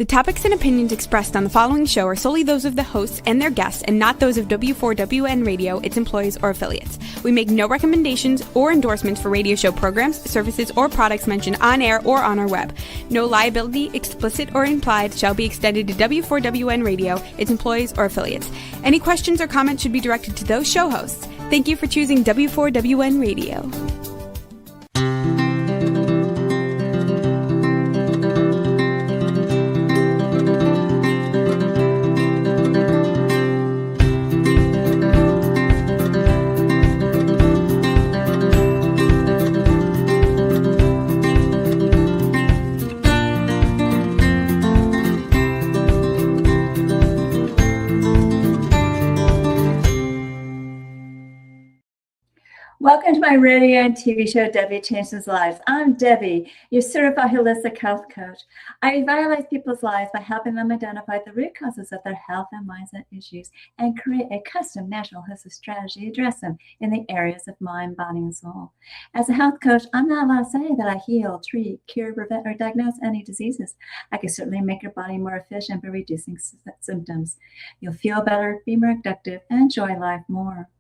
The topics and opinions expressed on the following show are solely those of the hosts and their guests and not those of W4WN Radio, its employees, or affiliates. We make no recommendations or endorsements for radio show programs, services, or products mentioned on air or on our web. No liability, explicit or implied, shall be extended to W4WN Radio, its employees, or affiliates. Any questions or comments should be directed to those show hosts. Thank you for choosing W4WN Radio. Welcome to my radio and TV show, Debi Changes Lives. I'm Debi, your certified holistic health coach. I revitalize people's lives by helping them identify the root causes of their health and mindset issues and create a custom natural holistic strategy to address them in the areas of mind, body, and soul. As a health coach, I'm not allowed to say that I heal, treat, cure, prevent, or diagnose any diseases. I can certainly make your body more efficient by reducing symptoms. You'll feel better, be more productive, and enjoy life more.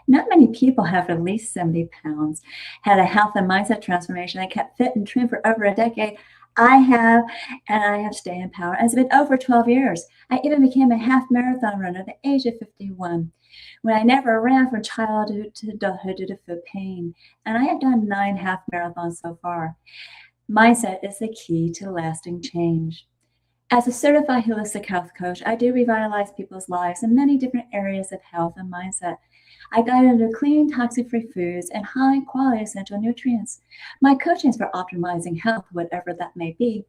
Not many people have at least 70 pounds, had a health and mindset transformation, and kept fit and trim for over a decade. I have, and I have staying power. It's been over 12 years. I even became a half marathon runner at the age of 51, when I never ran from childhood to adulthood due to foot pain. And I have done 9 half marathons so far. Mindset is the key to lasting change. As a certified holistic health coach, I do revitalize people's lives in many different areas of health and mindset. I guide them to clean, toxic-free foods and high-quality essential nutrients. My coaching is for optimizing health, whatever that may be,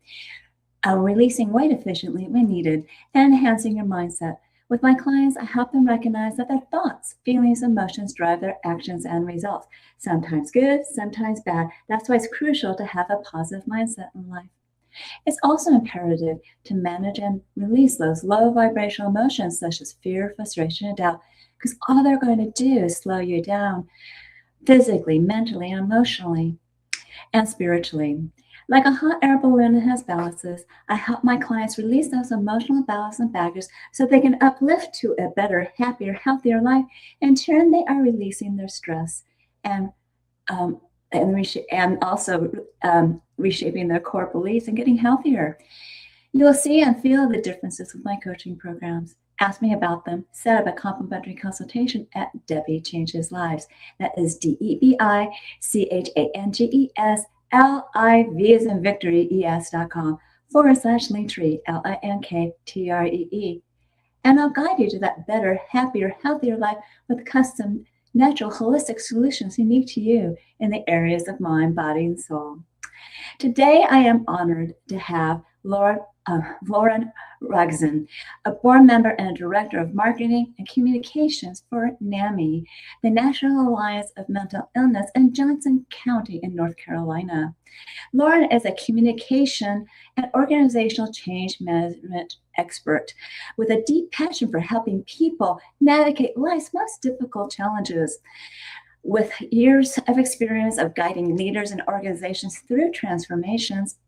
releasing weight efficiently when needed, and enhancing your mindset. With my clients, I help them recognize that their thoughts, feelings, emotions drive their actions and results. Sometimes good, sometimes bad. That's why it's crucial to have a positive mindset in life. It's also imperative to manage and release those low vibrational emotions such as fear, frustration, and doubt, because all they're going to do is slow you down physically, mentally, and emotionally, and spiritually. Like a hot air balloon that has balances, I help my clients release those emotional balances and baggage so they can uplift to a better, happier, healthier life. In turn, they are releasing their stress and also reshaping their core beliefs and getting healthier. You will see and feel the differences with my coaching programs. Ask me about them. Set up a complimentary consultation at Debi Changes Lives. That is DebiChangesLives, as in Victory, ES.com/Linktree, LINKTREE. And I'll guide you to that better, happier, healthier life with custom, natural, holistic solutions unique to you in the areas of mind, body, and soul. Today, I am honored to have Lauren Raguzin, a board member and director of marketing and communications for NAMI, the National Alliance of Mental Illness in Johnson County in North Carolina. Lauren is a communication and organizational change management expert with a deep passion for helping people navigate life's most difficult challenges. With years of experience of guiding leaders and organizations through transformations,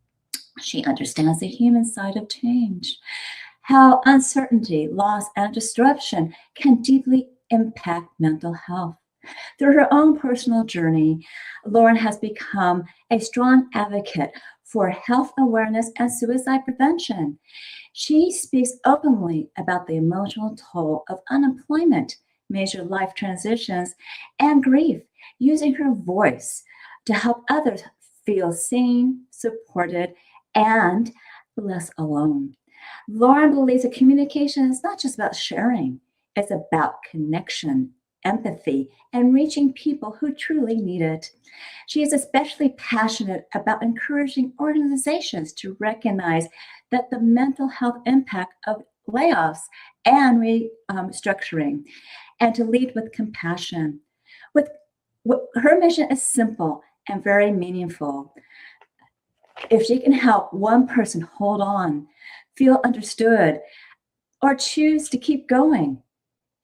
she understands the human side of change, how uncertainty, loss, and disruption can deeply impact mental health. Through her own personal journey, Lauren has become a strong advocate for health awareness and suicide prevention. She speaks openly about the emotional toll of unemployment, major life transitions, and grief, using her voice to help others feel seen, supported, and less alone. Lauren believes that communication is not just about sharing, it's about connection, empathy, and reaching people who truly need it. She is especially passionate about encouraging organizations to recognize that the mental health impact of layoffs and restructuring, and to lead with compassion. Her mission is simple and very meaningful. If she can help one person hold on, feel understood, or choose to keep going,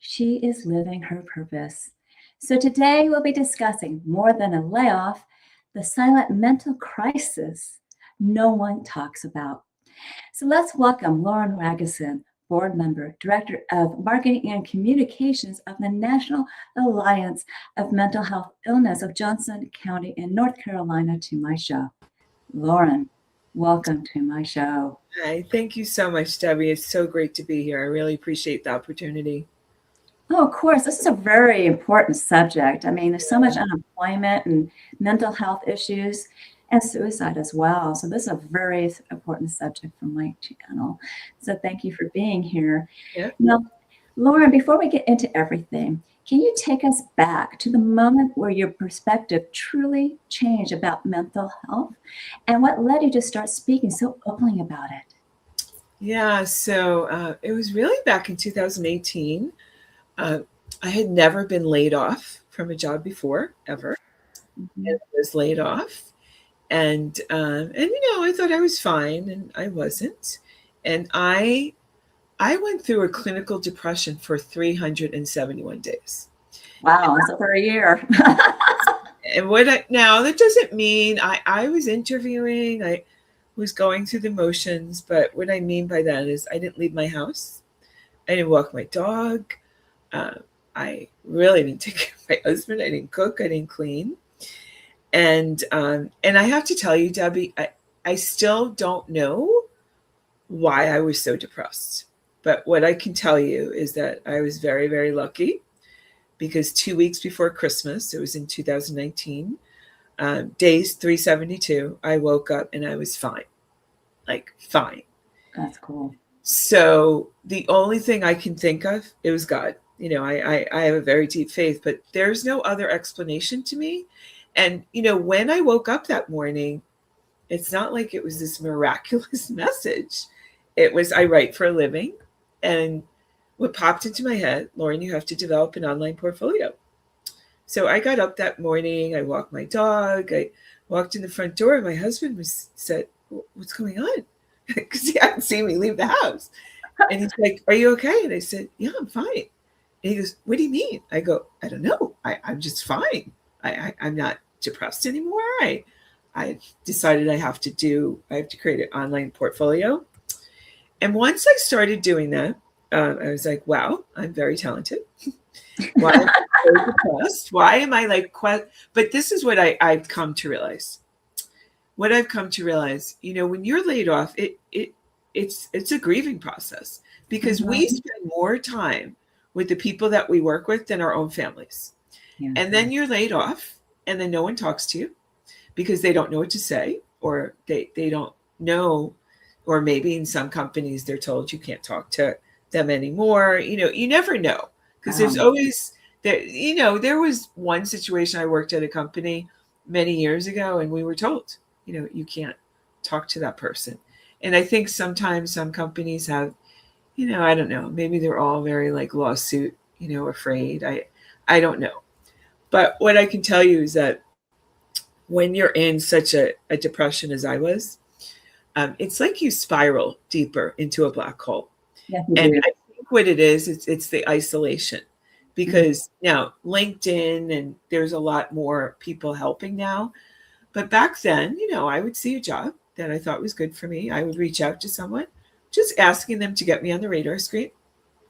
she is living her purpose. So today we'll be discussing more than a layoff, the silent mental crisis no one talks about. So let's welcome Lauren Raguzin, board member, director of marketing and communications of the National Alliance of Mental Health Illness of Johnson County in North Carolina, to my show. Lauren, welcome to my show. Hi, thank you so much, Debbie. It's so great to be here. I really appreciate the opportunity. Oh, of course, this is a very important subject. I mean, there's so much unemployment and mental health issues and suicide as well. So this is a very important subject for my channel. So thank you for being here. Yeah. Now, Lauren, before we get into everything, can you take us back to the moment where your perspective truly changed about mental health and what led you to start speaking so openly about it? Yeah, so it was really back in 2018. I had never been laid off from a job before, ever. Mhm. And I was laid off. And I thought I was fine, and I wasn't. And I went through a clinical depression for 371 days. Wow, that's over a year. And now that doesn't mean I was interviewing, I was going through the motions, but what I mean by that is I didn't leave my house. I didn't walk my dog. I really didn't take care of my husband. I didn't cook. I didn't clean. And I have to tell you, Debbie, I still don't know why I was so depressed. But what I can tell you is that I was very, very lucky, because 2 weeks before Christmas, it was in 2019, days 372, I woke up and I was fine, like fine. That's cool. So the only thing I can think of, it was God. I have a very deep faith, but there's no other explanation to me. And, when I woke up that morning, it's not like it was this miraculous message. It was, I write for a living. And what popped into my head, Lauren, you have to develop an online portfolio. So I got up that morning, I walked my dog, I walked in the front door, and my husband said, "What's going on?" Because he hadn't seen me leave the house. And he's like, "Are you okay?" And I said, "Yeah, I'm fine." And he goes, "What do you mean?" I go, "I don't know. I'm just fine. I'm not depressed anymore. I decided I have to create an online portfolio." And once I started doing that, I was like, wow, I'm very talented. Why am I so depressed? Why am I like, but this is what I've come to realize. What I've come to realize, when you're laid off, it's a grieving process, because we spend more time with the people that we work with than our own families. Yeah. And then you're laid off, and then no one talks to you because they don't know what to say, or they don't know, or maybe in some companies they're told you can't talk to them anymore. You never know, because there's always there was one situation. I worked at a company many years ago, and we were told, you can't talk to that person. And I think sometimes some companies have, I don't know, maybe they're all very like lawsuit, afraid. I don't know. But what I can tell you is that when you're in such a depression as I was, it's like you spiral deeper into a black hole. Yeah, and I think what it is, it's the isolation, because now LinkedIn, and there's a lot more people helping now. But back then, I would see a job that I thought was good for me. I would reach out to someone, just asking them to get me on the radar screen.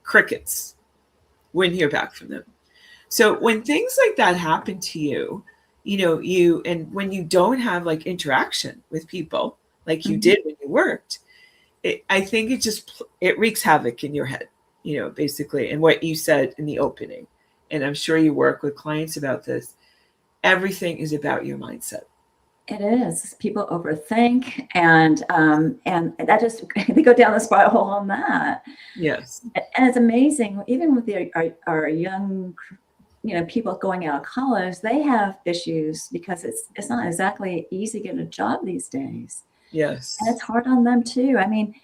Crickets. Wouldn't hear back from them. So when things like that happen to you, and when you don't have like interaction with people like you did when you worked, I think it wreaks havoc in your head, basically. And what you said in the opening, and I'm sure you work with clients about this, everything is about your mindset. It is. People overthink, and that just, they go down the spiral on that. Yes. And it's amazing, even with our young, people going out of college, they have issues because it's not exactly easy to get a job these days. Yes. And it's hard on them too. I mean,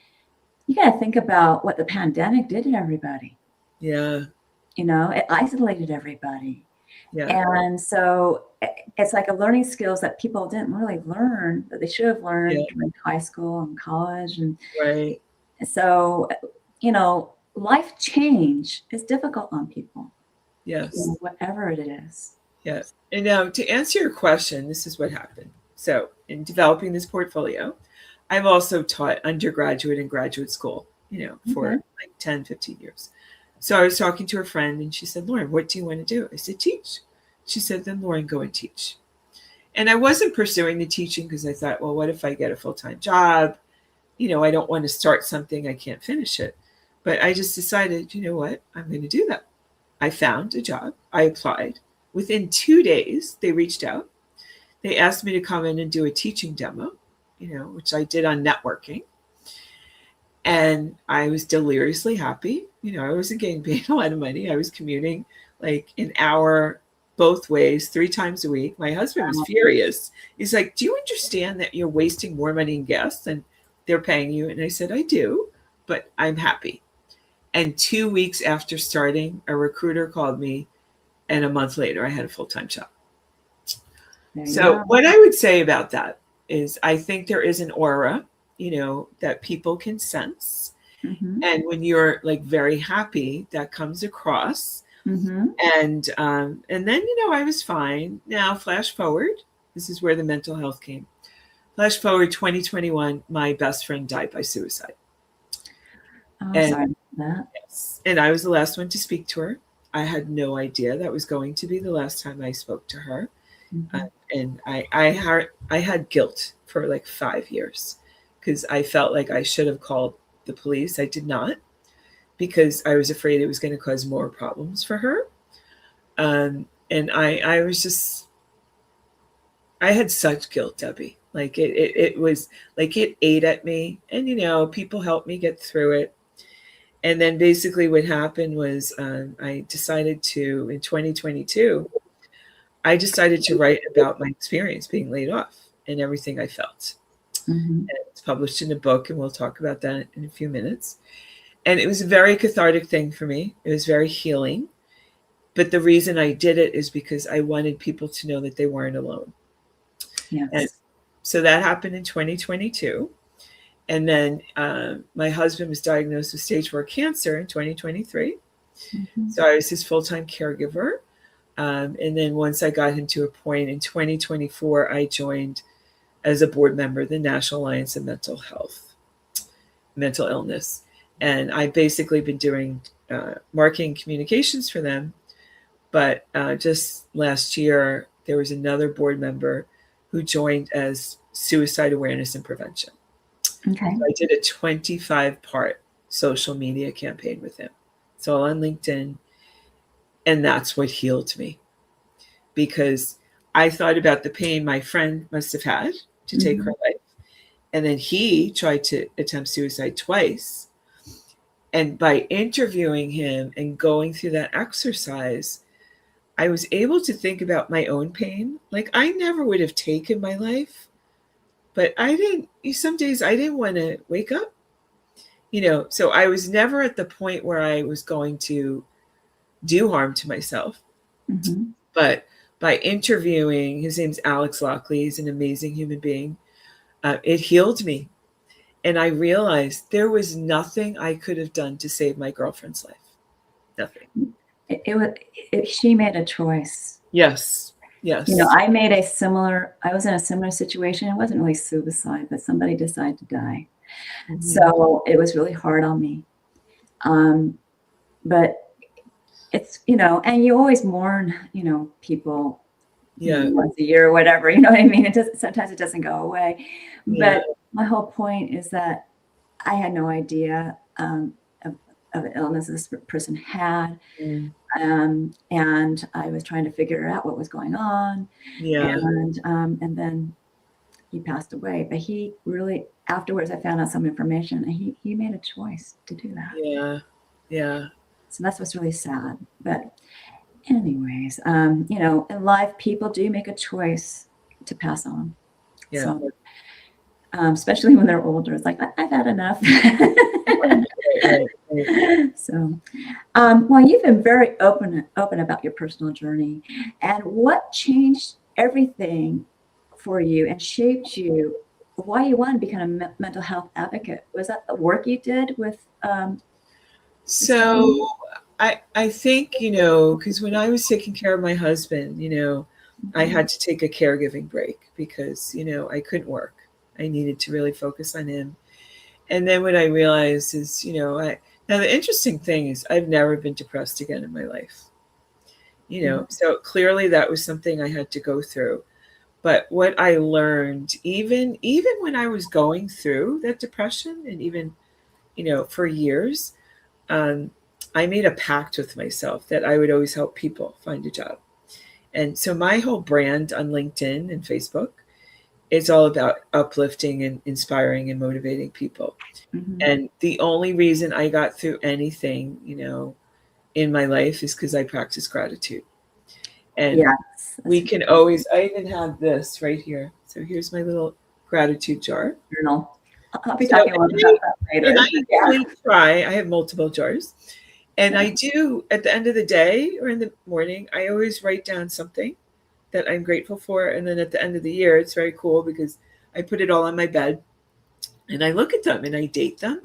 you got to think about what the pandemic did to everybody. Yeah. It isolated everybody. Yeah. And so it's like a learning skills that people didn't really learn, that they should have learned during high school and college. And right. So, life change is difficult on people. Yes. Whatever it is. Yes. And now, to answer your question, this is what happened. So in developing this portfolio, I've also taught undergraduate and graduate school, for Okay. like 10, 15 years. So I was talking to a friend and she said, Lauren, what do you want to do? I said, teach. She said, then Lauren, go and teach. And I wasn't pursuing the teaching because I thought, well, what if I get a full-time job? I don't want to start something I can't finish it. But I just decided, you know what? I'm going to do that. I found a job. I applied. Within 2 days, they reached out. They asked me to come in and do a teaching demo, which I did on networking. And I was deliriously happy. I wasn't getting paid a lot of money. I was commuting like an hour both ways, 3 times a week. My husband was furious. He's like, do you understand that you're wasting more money in gas than they're paying you? And I said, I do, but I'm happy. And 2 weeks after starting, a recruiter called me, and a month later, I had a full-time job. So what I would say about that is I think there is an aura, that people can sense. Mm-hmm. And when you're like very happy, that comes across. Mm-hmm. And then, I was fine. Now, flash forward, this is where the mental health came. Flash forward 2021, my best friend died by suicide. Oh, And, sorry about that. yes, and I was the last one to speak to her. I had no idea that was going to be the last time I spoke to her. Mm-hmm. And I had guilt for like 5 years because I felt like I should have called the police. I did not because I was afraid it was going to cause more problems for her. And I was just, I had such guilt, Debbie. Like it was like it ate at me, and people helped me get through it. And then basically what happened was I decided to, in 2022, I decided to write about my experience being laid off and everything I felt. Mm-hmm. And it's published in a book, and we'll talk about that in a few minutes. And it was a very cathartic thing for me. It was very healing. But the reason I did it is because I wanted people to know that they weren't alone. Yes. And so that happened in 2022. And then my husband was diagnosed with stage 4 cancer in 2023. Mm-hmm. So I was his full-time caregiver. And then once I got him to a point in 2024, I joined as a board member of the National Alliance of Mental Illness. And I've basically been doing marketing communications for them. But just last year, there was another board member who joined as suicide awareness and prevention. Okay. So I did a 25-part social media campaign with him. It's all on LinkedIn. And that's what healed me, because I thought about the pain my friend must have had to take her life. And then he tried to attempt suicide twice. And by interviewing him and going through that exercise, I was able to think about my own pain. Like, I never would have taken my life, but some days I didn't want to wake up, so I was never at the point where I was going to do harm to myself. Mm-hmm. But by interviewing, his name's Alex Lockley, he's an amazing human being. It healed me. And I realized there was nothing I could have done to save my girlfriend's life. Nothing. She made a choice. Yes. I was in a similar situation. It wasn't really suicide, but somebody decided to die. Mm-hmm. So it was really hard on me. But it's, and you always mourn, people once a year or whatever, you know what I mean? Sometimes it doesn't go away. Yeah. But my whole point is that I had no idea of an illness this person had. Mm. And I was trying to figure out what was going on. Yeah. And then he passed away. But he really, afterwards, I found out some information, and he made a choice to do that. Yeah. Yeah. So that's what's really sad. But anyways, in life, people do make a choice to pass on. Yeah. So, especially when they're older, it's like, I've had enough. Right. So, well, you've been very open about your personal journey, and what changed everything for you and shaped you, why you wanted to become a mental health advocate? Was that the work you did with? So I think, because when I was taking care of my husband, I had to take a caregiving break because, I couldn't work. I needed to really focus on him. And then what I realized is, now the interesting thing is I've never been depressed again in my life. So clearly that was something I had to go through. But what I learned, even when I was going through that depression, and even, for years, I made a pact with myself that I would always help people find a job. And so my whole brand on LinkedIn and Facebook, it's all about uplifting and inspiring and motivating people. Mm-hmm. And the only reason I got through anything, in my life is because I practice gratitude. And Yes, we can always, I even have this right here. So here's my little gratitude jar. journal. I'll be talking a little bit about that later. And I usually try, I have multiple jars. And I do, at the end of the day or in the morning, I always write down something that I'm grateful for. And then at the end of the year, it's very cool because I put it all on my bed and I look at them and I date them.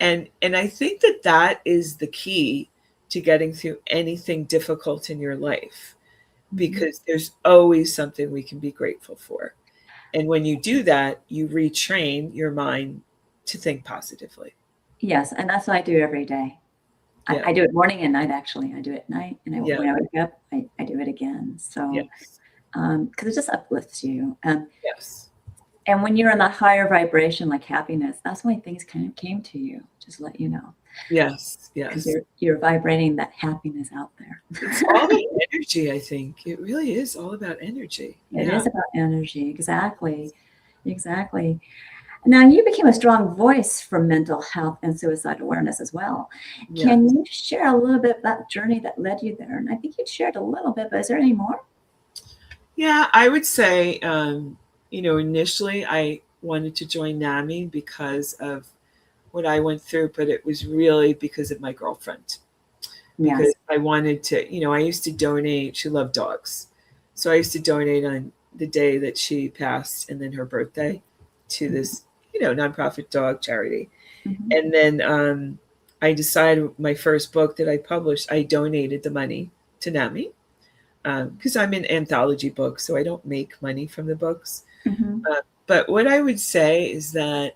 And I think that is the key to getting through anything difficult in your life, because there's always something we can be grateful for. And when you do that, you retrain your mind to think positively. Yes, and that's what I do every day. Yeah. I do it morning and night, actually. I do it at night, and Yeah. when I wake up, I do it again. So, Yes. because it just uplifts you. Yes. And when you're in that higher vibration, like happiness, that's when things kind of came to you, just to let you know. Yes. Because Yes. you're vibrating that happiness out there. It's all about energy, I think. It really is all about energy. It is about energy. Exactly. Exactly. Now, you became a strong voice for mental health and suicide awareness as well. Yeah. Can you share a little bit of that journey that led you there? And I think you shared a little bit, but is there any more? Yeah, I would say, initially I wanted to join NAMI because of what I went through, but it was really because of my girlfriend. Because Yes. I wanted to, I used to donate. She loved dogs. So I used to donate on the day that she passed and then her birthday to this, nonprofit dog charity. Mm-hmm. And then I decided my first book that I published, I donated the money to NAMI because I'm in anthology books, so I don't make money from the books. Mm-hmm. But what I would say is that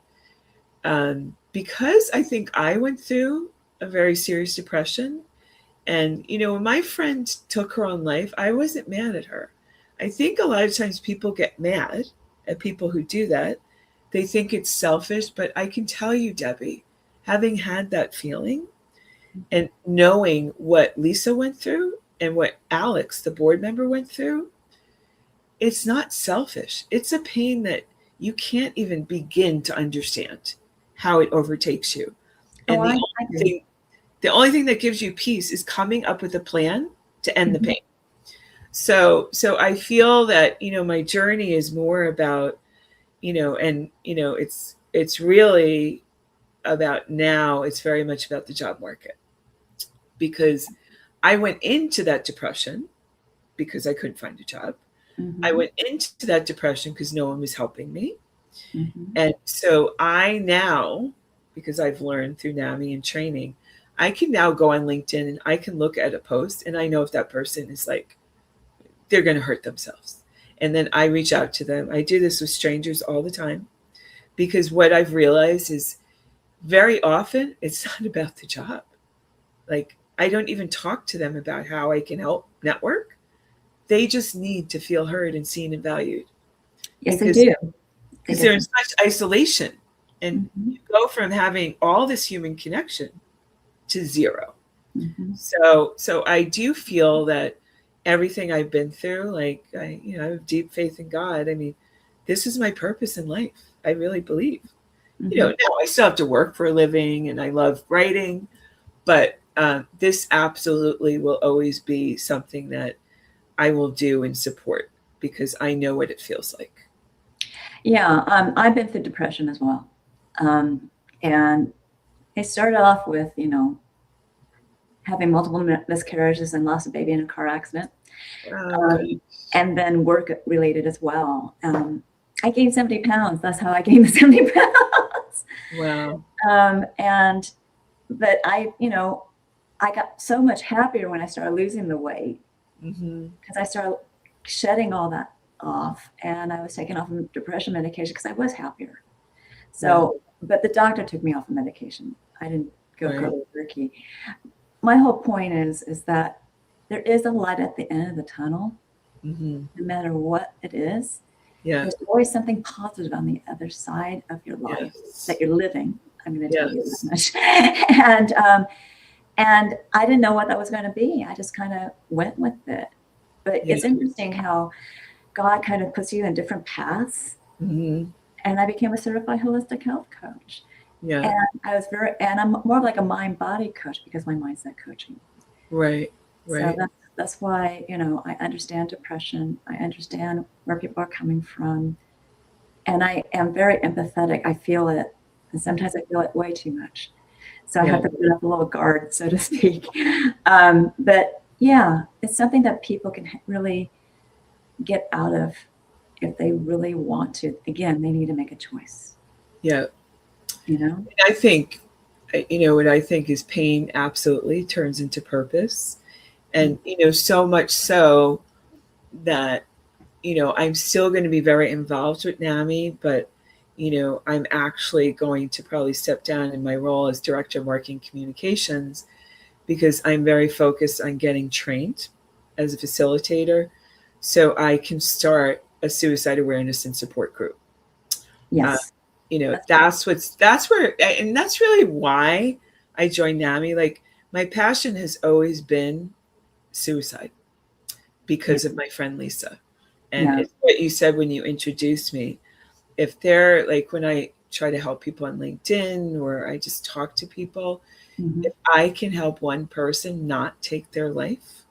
because I think I went through a very serious depression, and, when my friend took her own life, I wasn't mad at her. I think a lot of times people get mad at people who do that. They think it's selfish, but I can tell you, Debbie, having had that feeling and knowing what Lisa went through and what Alex, the board member, went through, it's not selfish. It's a pain that you can't even begin to understand how it overtakes you. And the only thing that gives you peace is coming up with a plan to end the pain. So I feel that, my journey is more about, it's really about now, it's very much about the job market, because I went into that depression because I couldn't find a job. Mm-hmm. I went into that depression because no one was helping me. Mm-hmm. And so I now, because I've learned through NAMI and training, I can now go on LinkedIn and I can look at a post and I know if that person is like, they're going to hurt themselves. And then I reach out to them. I do this with strangers all the time, because what I've realized is very often it's not about the job. Like, I don't even talk to them about how I can help network. They just need to feel heard and seen and valued. Yes, they do. Because they're in such isolation. And you go from having all this human connection to zero. Mm-hmm. So I do feel that everything I've been through, like I have deep faith in God. I mean, this is my purpose in life. I really believe. Mm-hmm. Now I still have to work for a living, and I love writing, but this absolutely will always be something that I will do and support, because I know what it feels like. Yeah, I've been through depression as well. And it started off with, having multiple miscarriages and lost a baby in a car accident. And then work related as well. I gained 70 pounds. That's how I gained the 70 pounds. Wow. But I got so much happier when I started losing the weight, because I started shedding all that off, and I was taken off of depression medication because I was happier. So, but the doctor took me off of medication. I didn't go cold turkey. My whole point is that there is a light at the end of the tunnel, no matter what it is. There's always something positive on the other side of your life that you're living. I'm going to tell you that much. And I didn't know what that was going to be. I just kind of went with it. But it's interesting how God kind of puts you in different paths. And I became a certified holistic health coach. And I was and I'm more like a mind-body coach because my mindset coaching. Right. So that's why, I understand depression. I understand where people are coming from. And I am very empathetic. I feel it. And sometimes I feel it way too much. So I have to put up a little guard, so to speak. But yeah, it's something that people can really get out of if they really want to. Again, they need to make a choice. Yeah. I think, what I think is pain absolutely turns into purpose. And, so much so that, I'm still going to be very involved with NAMI, but, I'm actually going to probably step down in my role as Director of Marketing Communications because I'm very focused on getting trained as a facilitator so I can start a suicide awareness and support group. Yes. That's really why I joined NAMI. Like, my passion has always been suicide because of my friend Lisa. And it's what you said when you introduced me. If they're like, when I try to help people on LinkedIn or I just talk to people, if I can help one person not take their life,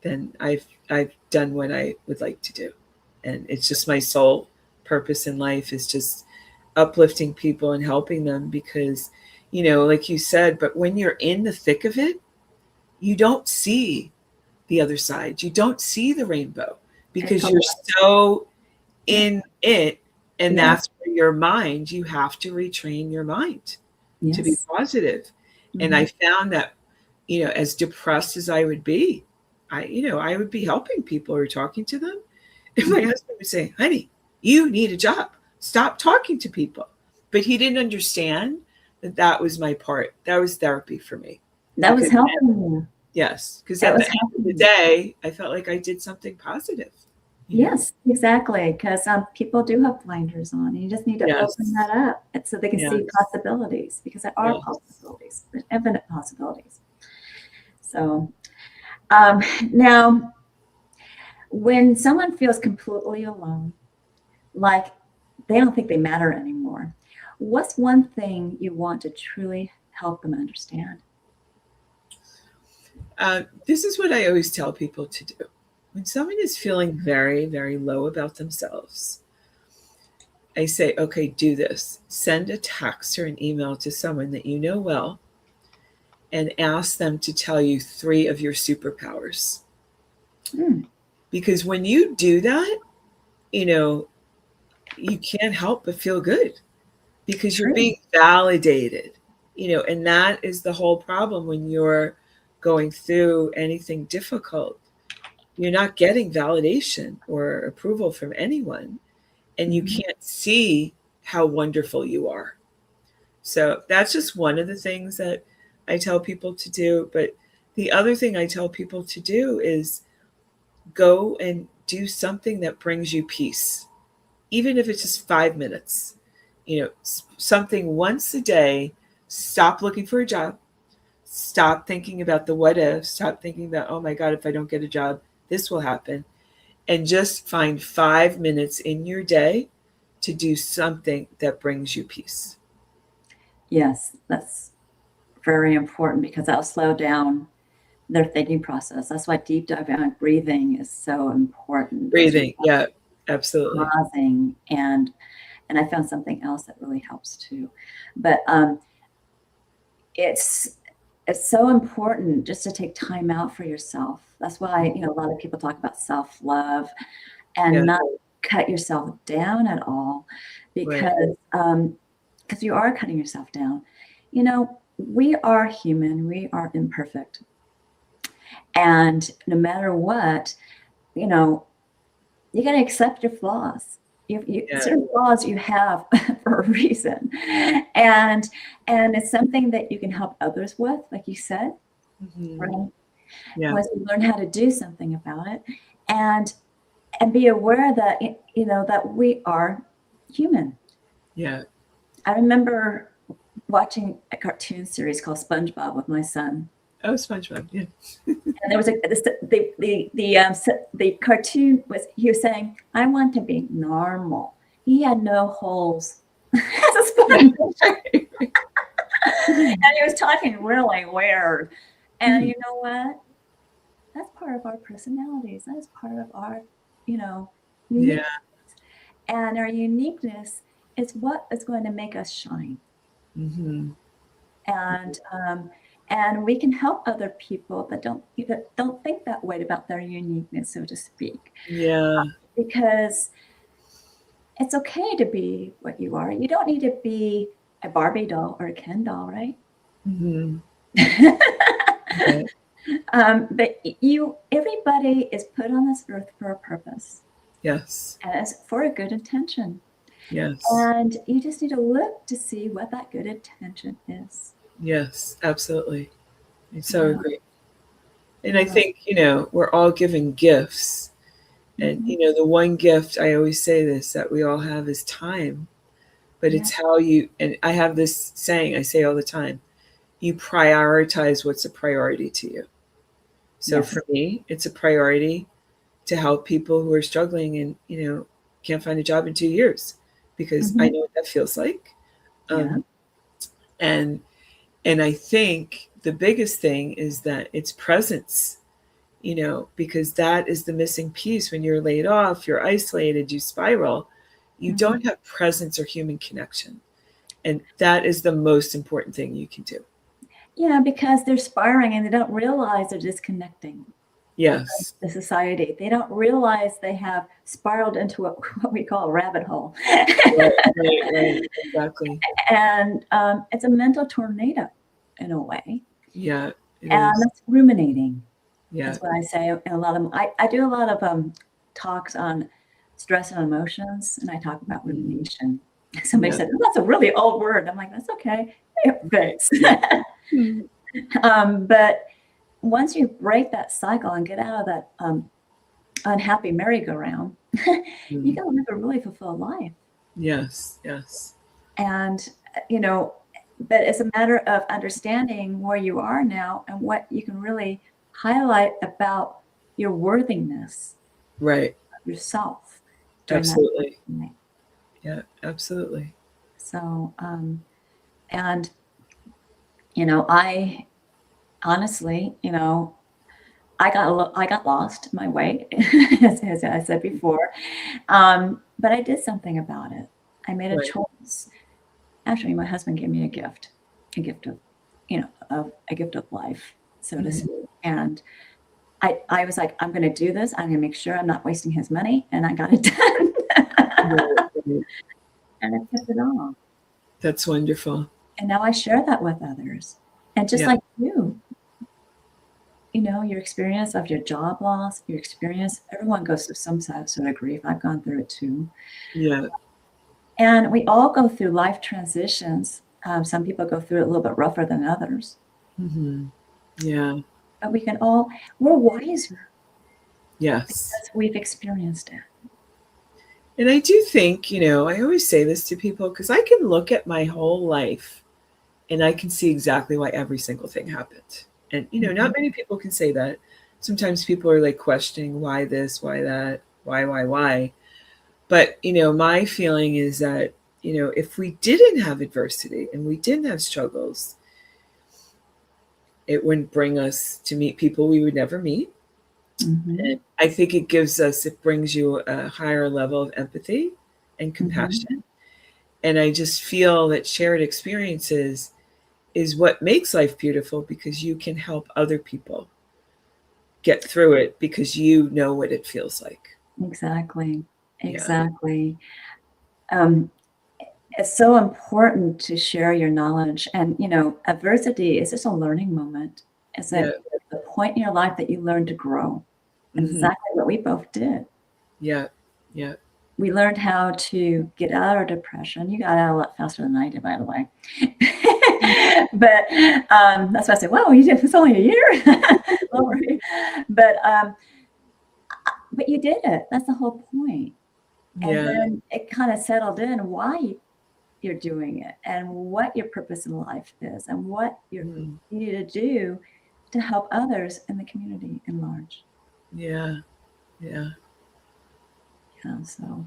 then I've done what I would like to do. And it's just my sole purpose in life is just uplifting people and helping them because, like you said, but when you're in the thick of it, you don't see the other side. You don't see the rainbow because you're so in it. And that's where your mind, you have to retrain your mind to be positive. And I found that, as depressed as I would be, I would be helping people or talking to them. And my husband would say, honey, you need a job. Stop talking to people. But he didn't understand that was my part. That was therapy for me. That was helping you. Yes. Because at the end of the day, I felt like I did something positive. Yes, exactly. Because people do have blinders on. And you just need to open that up so they can see possibilities because there are possibilities. There's infinite possibilities. So now, when someone feels completely alone, like they don't think they matter anymore, what's one thing you want to truly help them understand? This is what I always tell people to do. When someone is feeling very, very low about themselves, I say, okay, do this. Send a text or an email to someone that you know well and ask them to tell you 3 of your superpowers. Because when you do that, you can't help but feel good because you're being validated, and that is the whole problem when you're going through anything difficult. You're not getting validation or approval from anyone, and you can't see how wonderful you are. So that's just one of the things that I tell people to do. But the other thing I tell people to do is go and do something that brings you peace. Even if it's just 5 minutes, something once a day. Stop looking for a job. Stop thinking about the what if. Stop thinking about, oh my God, if I don't get a job, this will happen. And just find 5 minutes in your day to do something that brings you peace. Yes, that's very important because that'll slow down their thinking process. That's why deep dive breathing is so important. Breathing, yeah, absolutely. Pausing, and I found something else that really helps too. But it's so important just to take time out for yourself. That's why a lot of people talk about self-love and not cut yourself down at all because you are cutting yourself down. We are human, we are imperfect. And no matter what, You got to accept your flaws. Yeah. Certain flaws you have for a reason, and it's something that you can help others with, like you said, right? Yeah. Once you learn how to do something about it, and be aware that that we are human. Yeah. I remember watching a cartoon series called SpongeBob with my son. Oh, SpongeBob. Yeah. And there was the cartoon he was saying, I want to be normal. He had no holes as a sponge. And he was talking really weird. And you know what? That's part of our personalities. That's part of our, uniqueness. Yeah. And our uniqueness is what is going to make us shine. Mm-hmm. And we can help other people that don't think that way about their uniqueness, so to speak. Yeah. Because it's okay to be what you are. You don't need to be a Barbie doll or a Ken doll, right? Mm-hmm. Right. But everybody is put on this earth for a purpose. Yes. And it's for a good intention. Yes. And you just need to look to see what that good intention is. Yes, absolutely. I so agree. And I think, we're all given gifts. And, the one gift, I always say this, that we all have is time. But it's how and I have this saying I say all the time, you prioritize what's a priority to you. So for me, it's a priority to help people who are struggling and, can't find a job in 2 years, because I know what that feels like. And I think the biggest thing is that it's presence, because that is the missing piece. When you're laid off, you're isolated, you spiral, you don't have presence or human connection. And that is the most important thing you can do. Yeah, because they're spiraling and they don't realize they're disconnecting. Yes. The society. They don't realize they have spiraled into what we call a rabbit hole. Right, exactly. And it's a mental tornado in a way. Yeah. And it's ruminating. Yeah. That's what I say. And I do a lot of talks on stress and emotions, and I talk about rumination. Somebody said, oh, that's a really old word. I'm like, that's okay. Thanks. But once you break that cycle and get out of that unhappy merry-go-round, you can live a really fulfilled life. Yes. And, but it's a matter of understanding where you are now and what you can really highlight about your worthiness. Right. Of yourself. Absolutely. Yeah, absolutely. So, and, I honestly, I got lost in my way, as I said before, but I did something about it. I made a choice. Actually, my husband gave me a gift of, a gift of life, so to speak. And I was like, I'm going to do this. I'm going to make sure I'm not wasting his money, and I got it done. And I kept it on. That's wonderful. And now I share that with others, and just like you. Your experience of your job loss, everyone goes through some sort of grief. I've gone through it too. Yeah. And we all go through life transitions. Some people go through it a little bit rougher than others. Yeah. But we're wiser. Yes. Because we've experienced it. And I do think, I always say this to people, because I can look at my whole life and I can see exactly why every single thing happened. And, not many people can say that. Sometimes people are like questioning why this, why that, why. But, my feeling is that, if we didn't have adversity and we didn't have struggles, it wouldn't bring us to meet people we would never meet. And I think it brings you a higher level of empathy and compassion. And I just feel that shared experiences is what makes life beautiful, because you can help other people get through it because you know what it feels like. Exactly. It's so important to share your knowledge. And, adversity is just a learning moment. It's the point in your life that you learn to grow. Exactly what we both did. Yeah. Yeah. We learned how to get out of depression. You got out a lot faster than I did, by the way. But that's why I said, "Whoa, you did this only a year." But you did it. That's the whole point. And Yeah. then it kind of settled in why you're doing it and what your purpose in life is and what you need to do to help others in the community in large. Yeah. Yeah. So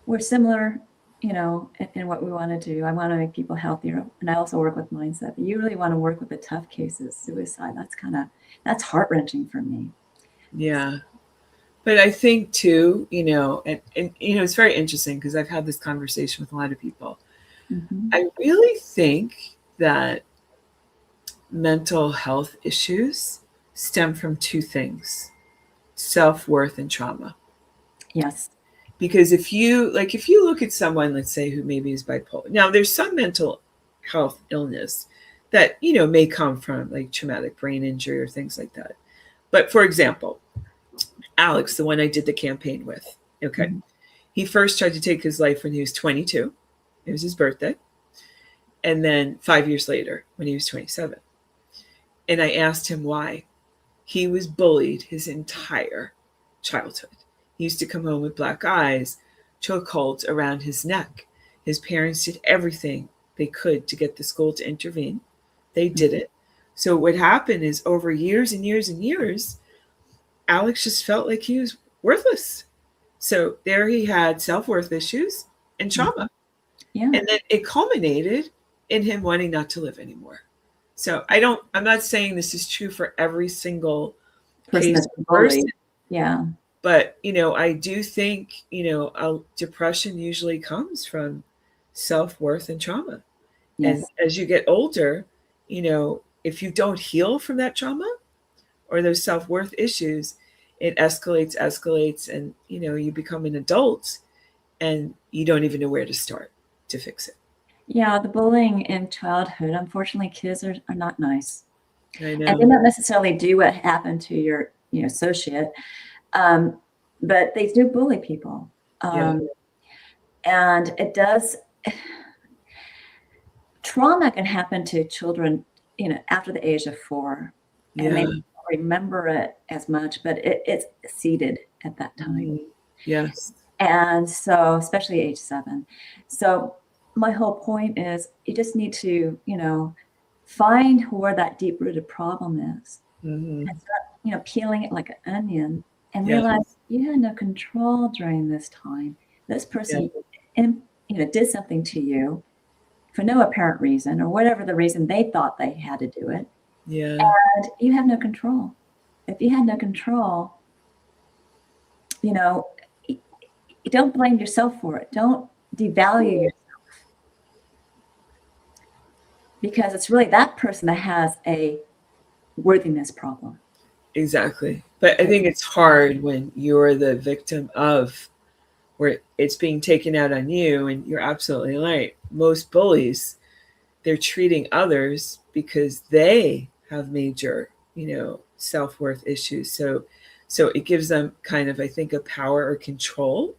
we're similar, in what we want to do. I want to make people healthier. And I also work with mindset. But you really want to work with the tough cases, suicide. That's heart-wrenching for me. Yeah. But I think too, and it's very interesting because I've had this conversation with a lot of people. Mm-hmm. I really think that mental health issues stem from two things: self-worth and trauma. Yes. Because if you look at someone, let's say, who maybe is bipolar. Now, there's some mental health illness that, may come from like traumatic brain injury or things like that. But for example, Alex, the one I did the campaign with, okay, he first tried to take his life when he was 22. It was his birthday. And then 5 years later, when he was 27. And I asked him why. He was bullied his entire childhood. He used to come home with black eyes, chokeholds around his neck. His parents did everything they could to get the school to intervene. They did it. So what happened is, over years and years and years, Alex just felt like he was worthless. So there he had self-worth issues and trauma. Yeah. And then it culminated in him wanting not to live anymore. So I'm not saying this is true for every single person. Yeah. But, I do think, depression usually comes from self-worth and trauma. Yes. And as you get older, if you don't heal from that trauma or those self-worth issues, it escalates, and, you become an adult and you don't even know where to start to fix it. Yeah, the bullying in childhood, unfortunately, kids are not nice. I know. And they don't necessarily do what happened to your associate, but they do bully people. And it does. Trauma can happen to children, after the age of 4, and they don't remember it as much, but it's seeded at that time. Yes. And so, especially age 7. So my whole point is, you just need to, find where that deep-rooted problem is, and start, peeling it like an onion, and realize you had no control during this time. This person, did something to you for no apparent reason, or whatever the reason they thought they had to do it. Yeah. And you have no control. If you had no control, don't blame yourself for it. Don't devalue yourself, because it's really that person that has a worthiness problem. Exactly. But I think it's hard when you're the victim of, where it's being taken out on you. And you're absolutely right. Most bullies, they're treating others because they have major, self-worth issues. So it gives them kind of, I think, a power or control.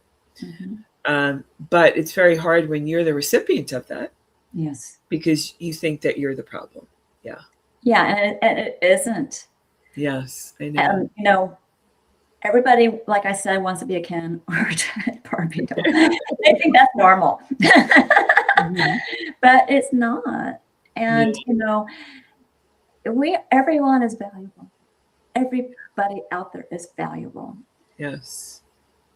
But it's very hard when you're the recipient of that. Yes. Because you think that you're the problem. Yeah. Yeah, and it isn't. Yes, I know. And, everybody, like I said, wants to be a Ken or a Barbie doll. They think that's normal. But it's not. And, everyone is valuable. Everybody out there is valuable. Yes.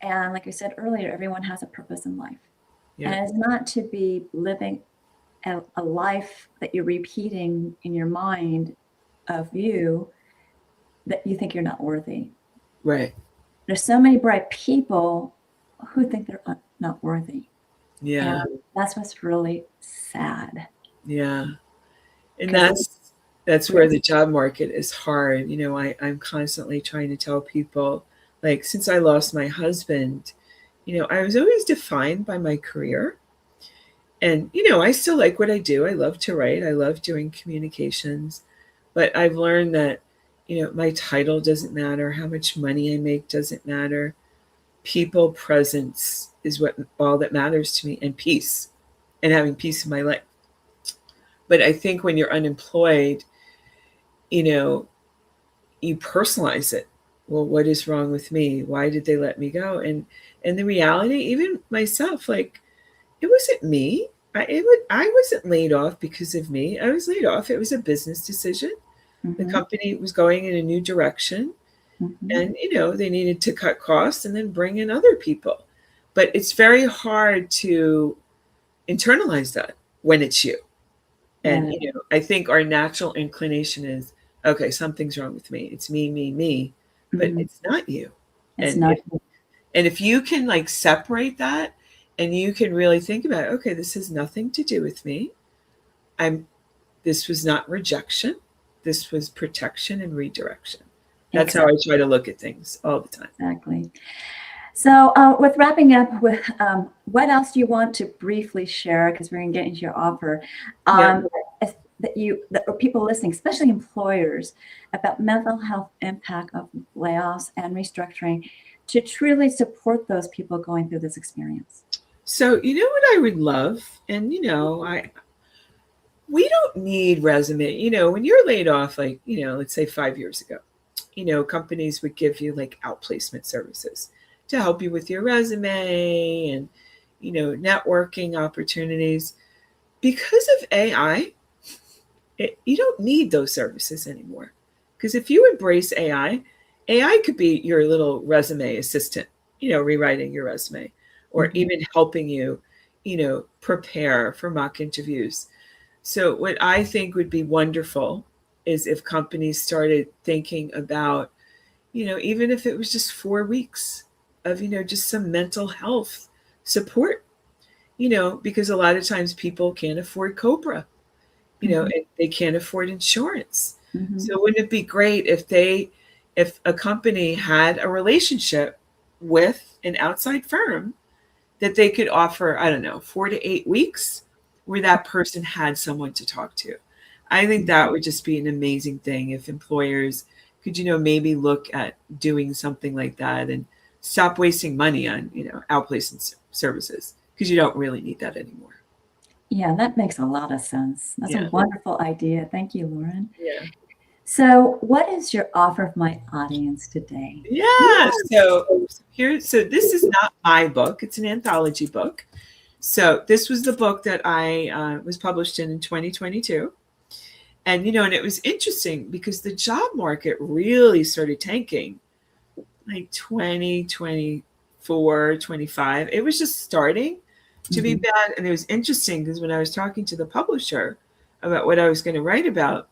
And like I said earlier, everyone has a purpose in life. Yeah. And it's not to be living a life that you're repeating in your mind of you that you think you're not worthy. Right. There's so many bright people who think they're not worthy. Yeah. And that's what's really sad. Yeah. And that's where the job market is hard. I'm constantly trying to tell people, like, since I lost my husband, I was always defined by my career. And, I still like what I do. I love to write. I love doing communications. But I've learned that, my title doesn't matter. How much money I make doesn't matter. people presence is what all that matters to me, and peace, and having peace in my life. But I think when you're unemployed, you personalize it. Well, what is wrong with me? Why did they let me go? And the reality, even myself, like, it wasn't me. I wasn't laid off because of me. I was laid off. It was a business decision. The company was going in a new direction, and they needed to cut costs and then bring in other people. But it's very hard to internalize that when it's you. And I think our natural inclination is, okay, something's wrong with me. It's me, but it's not you. It's and not. if you can like separate that, and you can really think about, okay, this has nothing to do with me. This was not rejection. This was protection and redirection. That's how I try to look at things all the time. Exactly. So with wrapping up, with what else do you want to briefly share? Because we're going to get into your offer. That people listening, especially employers, about mental health impact of layoffs and restructuring, to truly support those people going through this experience. So what I would love, and we don't need resume. When you're laid off, like let's say 5 years ago, companies would give you like outplacement services to help you with your resume and networking opportunities. Because of AI, you don't need those services anymore. Because if you embrace AI could be your little resume assistant, rewriting your resume, or even helping you, prepare for mock interviews. So what I think would be wonderful is if companies started thinking about, even if it was just 4 weeks of, just some mental health support, because a lot of times people can't afford COBRA, and they can't afford insurance. So wouldn't it be great if a company had a relationship with an outside firm that they could offer, 4 to 8 weeks where that person had someone to talk to? I think that would just be an amazing thing if employers could, maybe look at doing something like that and stop wasting money on, outplacement services, because you don't really need that anymore. Yeah, that makes a lot of sense. That's a wonderful idea. Thank you, Lauren. Yeah. So what is your offer of my audience today? Yeah. So this is not my book. It's an anthology book. So this was the book that I was published in 2022. And, and it was interesting because the job market really started tanking like 2024, 25. It was just starting to be bad. And it was interesting because when I was talking to the publisher about what I was going to write about,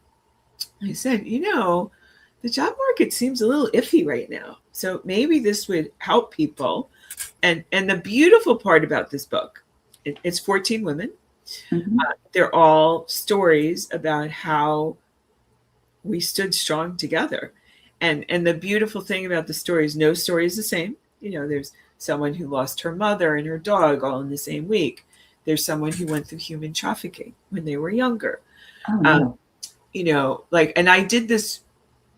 I said, the job market seems a little iffy right now. So maybe this would help people. And the beautiful part about this book, it's 14 women. They're all stories about how we stood strong together. And the beautiful thing about the stories, no story is the same. There's someone who lost her mother and her dog all in the same week. There's someone who went through human trafficking when they were younger. Oh, no. And I did this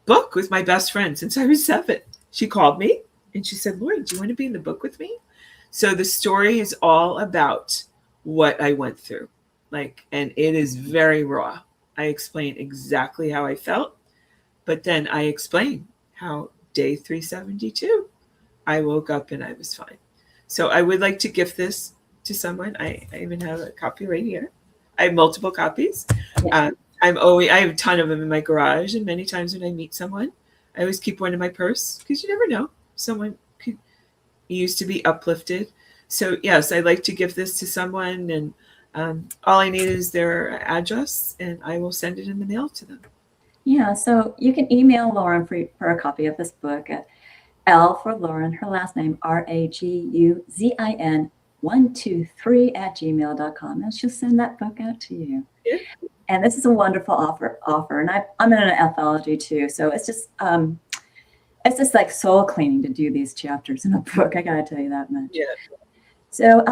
book with my best friend since I was 7. She called me and she said, "Lauren, do you want to be in the book with me?" So the story is all about what I went through. And it is very raw. I explain exactly how I felt, but then I explain how day 372, I woke up and I was fine. So I would like to gift this to someone. I even have a copy right here. I have multiple copies. Yeah. I have a ton of them in my garage, and many times when I meet someone, I always keep one in my purse because you never know. Someone could use to be uplifted. So yes, I'd like to give this to someone, and all I need is their address, and I will send it in the mail to them. Yeah, so you can email Lauren for a copy of this book at L for Lauren, her last name, RAGUZIN 123@gmail.com, and she'll send that book out to you. Yeah. And this is a wonderful offer, and I'm in an anthology too, so it's just like soul cleaning to do these chapters in a book. I gotta tell you that much. Yeah. So,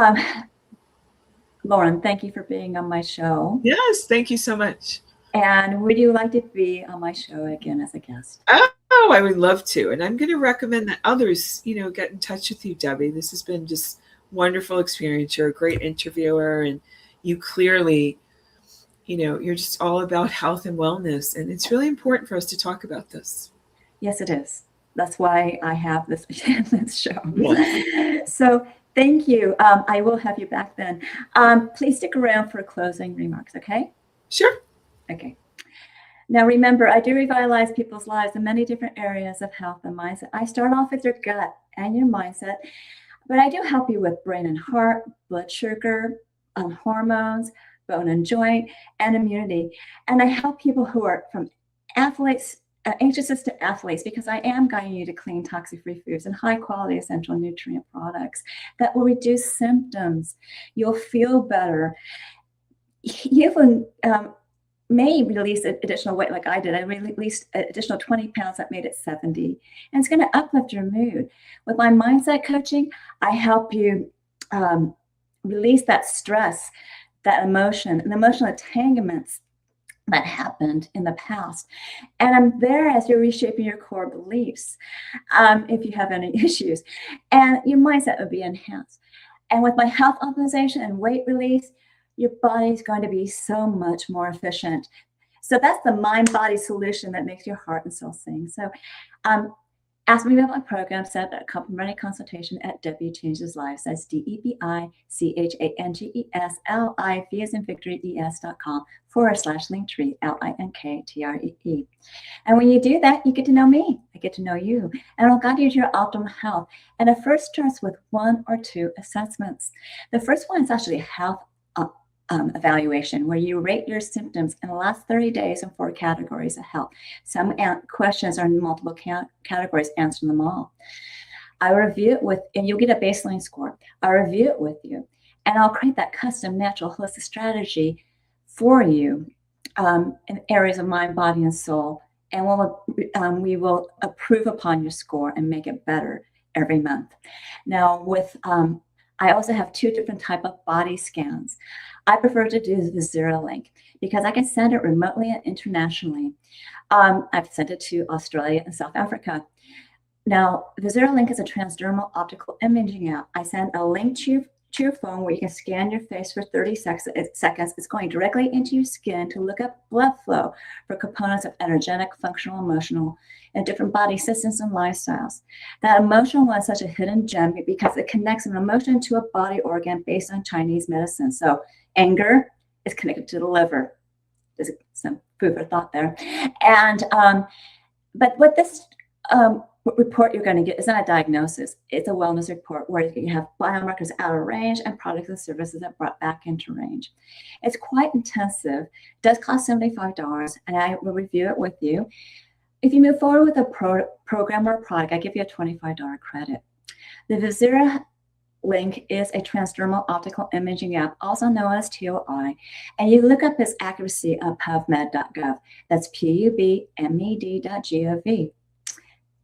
Lauren, thank you for being on my show. Yes, thank you so much. And would you like to be on my show again as a guest? Oh, I would love to. And I'm going to recommend that others, get in touch with you, Debi. This has been just wonderful experience. You're a great interviewer, and you clearly, you're just all about health and wellness. And it's really important for us to talk about this. Yes, it is. That's why I have this show. Yeah. So thank you. I will have you back then. Please stick around for closing remarks, okay? Sure. Okay. Now, remember, I do revitalize people's lives in many different areas of health and mindset. I start off with your gut and your mindset, but I do help you with brain and heart, blood sugar, hormones, bone and joint, and immunity. And I help people who are from athletes, anxious to athletes, because I am guiding you to clean, toxic-free foods and high-quality essential nutrient products that will reduce symptoms. You'll feel better. You will may release additional weight like I did. I released an additional 20 pounds that made it 70. And it's going to uplift your mood. With my mindset coaching, I help you release that stress, that emotion, and emotional entanglements that happened in the past. And I'm there as you're reshaping your core beliefs, if you have any issues. And your mindset will be enhanced. And with my health optimization and weight release, your body's going to be so much more efficient. So that's the mind-body solution that makes your heart and soul sing. So ask me about my program, set up a complimentary consultation at Debi Changes Lives. That's DebiChangesLives, as in victory, es.com/linktree, LINKTREE. And when you do that, you get to know me. I get to know you. And I'll guide you to your optimal health. And it first starts with 1 or 2 assessments. The first one is actually a health evaluation, where you rate your symptoms in the last 30 days in 4 categories of health. Some questions are in multiple categories, answer them all. I review it with, and you'll get a baseline score. I'll review it with you, and I'll create that custom, natural, holistic strategy for you in areas of mind, body, and soul. And we will approve upon your score and make it better every month. Now, I also have 2 different type of body scans. I prefer to do the Zero Link because I can send it remotely and internationally. I've sent it to Australia and South Africa. Now, the Zero Link is a transdermal optical imaging app. I send a link to your phone where you can scan your face for 30 seconds. It's going directly into your skin to look up blood flow for components of energetic, functional, emotional, and different body systems and lifestyles. That emotional one is such a hidden gem because it connects an emotion to a body organ based on Chinese medicine. So anger is connected to the liver. There's some food for thought there. And but what this report you're going to get is not a diagnosis. It's a wellness report where you have biomarkers out of range and products and services that brought back into range. It's quite intensive. It does cost $75, and I will review it with you. If you move forward with a program or a product, I give you a $25 credit. The Vizira Link is a transdermal optical imaging app, also known as TOI, and you look up its accuracy on PubMed.gov. That's PUBMED.gov.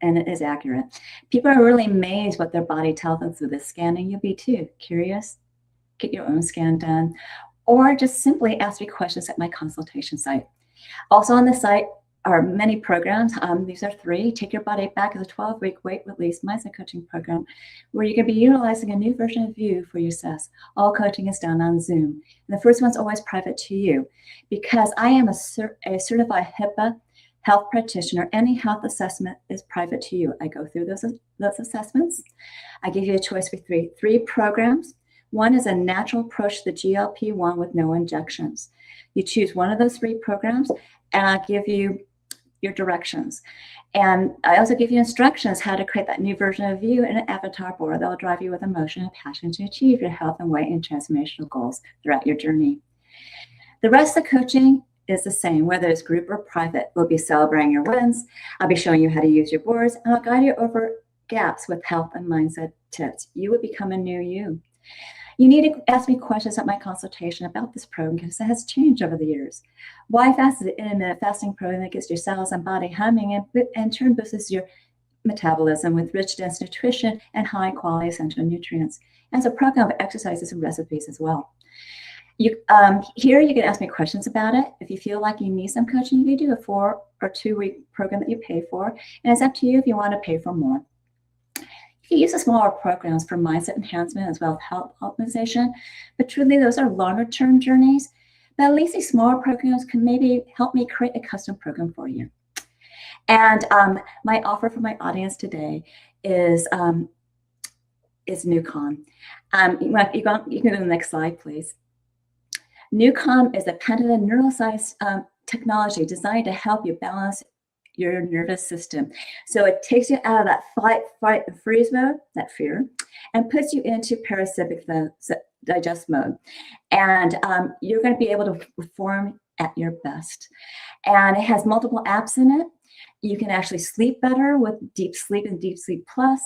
And it is accurate. People are really amazed what their body tells them through this scan, and you'll be too. Curious? Get your own scan done, or just simply ask me questions at my consultation site. Also on the site are many programs. These are 3. Take Your Body Back is a 12-week weight release mindset coaching program where you can be utilizing a new version of you for your success. All coaching is done on Zoom. And the first one's always private to you because I am a certified HIPAA health practitioner. Any health assessment is private to you. I go through those assessments. I give you a choice for 3 programs. One is a natural approach to the GLP-1 with no injections. You choose one of those 3 programs, and I'll give you your directions. And I also give you instructions how to create that new version of you in an avatar board that will drive you with emotion and passion to achieve your health and weight and transformational goals throughout your journey. The rest of the coaching is the same, whether it's group or private. We'll be celebrating your wins. I'll be showing you how to use your boards, and I'll guide you over gaps with health and mindset tips. You will become a new you. You need to ask me questions at my consultation about this program because it has changed over the years. Why Fast is an intermittent fasting program that gets your cells and body humming and in turn boosts your metabolism with rich, dense nutrition and high-quality essential nutrients. And it's a program of exercises and recipes as well. Here you can ask me questions about it. If you feel like you need some coaching, you can do a 4 or 2 week program that you pay for, and it's up to you if you want to pay for more. You can use the smaller programs for mindset enhancement as well as health optimization, but truly those are longer term journeys. But at least these smaller programs can maybe help me create a custom program for you. And my offer for my audience today is NewCom. You can go to the next slide, please. NewCom is a patented neuroscience technology designed to help you balance your nervous system. So it takes you out of that fight, and freeze mode, that fear, and puts you into parasympathetic digest mode. And you're going to be able to perform at your best. And it has multiple apps in it. You can actually sleep better with Deep Sleep and Deep Sleep Plus.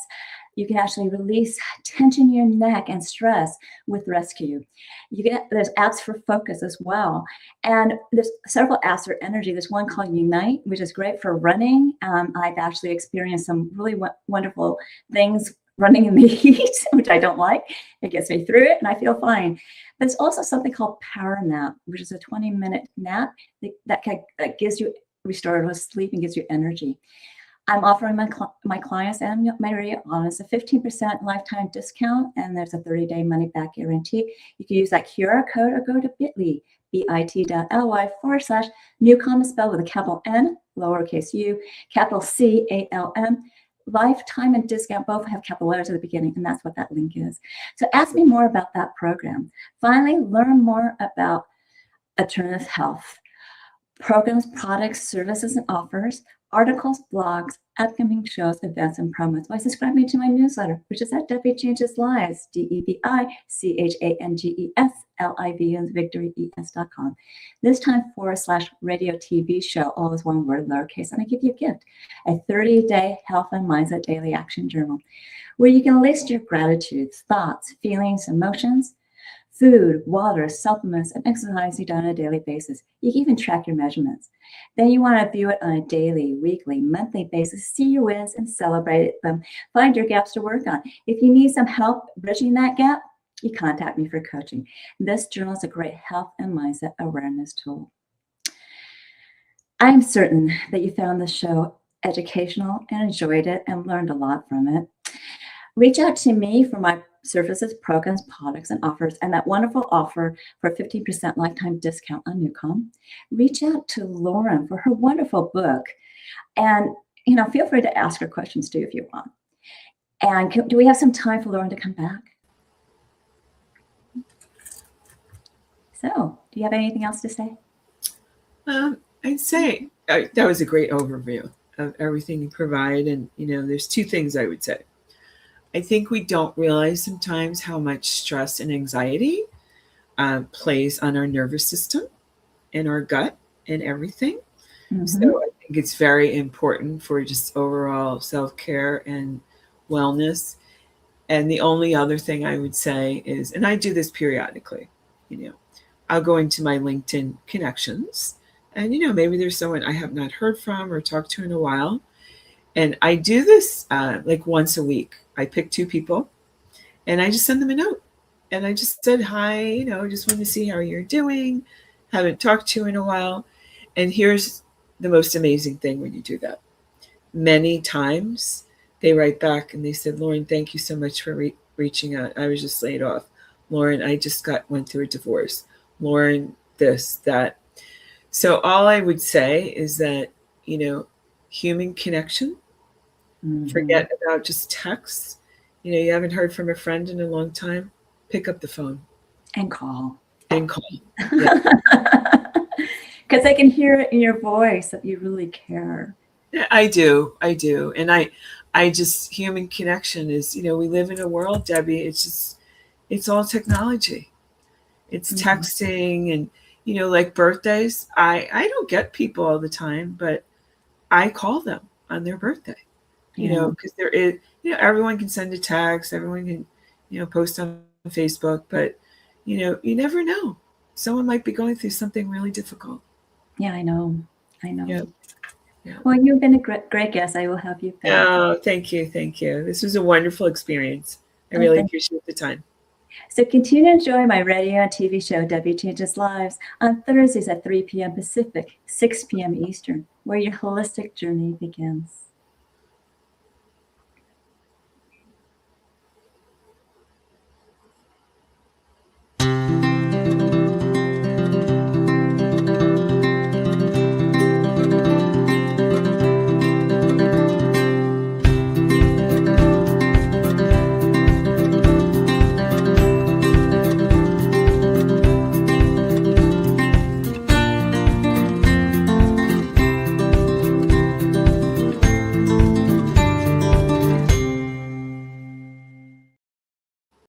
You can actually release tension in your neck and stress with Rescue. There's apps for focus as well. And there's several apps for energy. There's one called Unite, which is great for running. I've actually experienced some really wonderful things running in the heat, which I don't like. It gets me through it and I feel fine. But there's also something called Power Nap, which is a 20-minute nap that gives you restorative sleep and gives you energy. I'm offering my clients and my radio audience a 15% lifetime discount, and there's a 30-day money-back guarantee. You can use that QR code or go to bit.ly, bit.ly/NewCom, spelled with a capital N, lowercase u, capital CALM. Lifetime and discount both have capital letters at the beginning, and that's what that link is. So ask me more about that program. Finally, learn more about alternative health. Programs, products, services, and offers, articles, blogs, upcoming shows, events, and promos by subscribing to my newsletter, which is at Debi Changes Lives, DebiChangesLives, victoryes.com. This time /radio TV show, all is one word, lowercase, and I give you a gift, a 30-day health and mindset daily action journal, where you can list your gratitudes, thoughts, feelings, emotions, food, water, supplements, and exercise you do on a daily basis. You can even track your measurements. Then you want to view it on a daily, weekly, monthly basis, see your wins and celebrate them. Find your gaps to work on. If you need some help bridging that gap, you contact me for coaching. This journal is a great health and mindset awareness tool. I'm certain that you found this show educational and enjoyed it and learned a lot from it. Reach out to me for my services, programs, products, and offers, and that wonderful offer for 15% lifetime discount on NewCom. Reach out to Lauren for her wonderful book, and feel free to ask her questions too if you want. And do we have some time for Lauren to come back? So, do you have anything else to say? I'd say that was a great overview of everything you provide, and there's two things I would say. I think we don't realize sometimes how much stress and anxiety plays on our nervous system and our gut and everything. Mm-hmm. So I think it's very important for just overall self-care and wellness. And the only other thing I would say is, and I do this periodically, I'll go into my LinkedIn connections and, maybe there's someone I have not heard from or talked to in a while. And I do this like once a week. I pick 2 people and I just send them a note. And I just said, hi, just want to see how you're doing. Haven't talked to you in a while. And here's the most amazing thing when you do that. Many times they write back and they said, Lauren, thank you so much for reaching out. I was just laid off. Lauren, I just went through a divorce. Lauren, this, that. So all I would say is that, human connection. Mm-hmm. Forget about just text. You haven't heard from a friend in a long time. Pick up the phone. And call. Because I can hear it in your voice that you really care. I do. And I just, human connection is, we live in a world, Debbie, it's all technology. It's texting and, like birthdays. I don't get people all the time, but I call them on their birthday. Because there is, everyone can send a text, everyone can, post on Facebook, but, you never know. Someone might be going through something really difficult. Yeah, I know. Yeah. Well, you've been a great guest. I will have you back. Oh, thank you. This was a wonderful experience. I really appreciate the time. So continue to enjoy my radio and TV show, Debi Changes Lives, on Thursdays at 3 p.m. Pacific, 6 p.m. Eastern, where your holistic journey begins.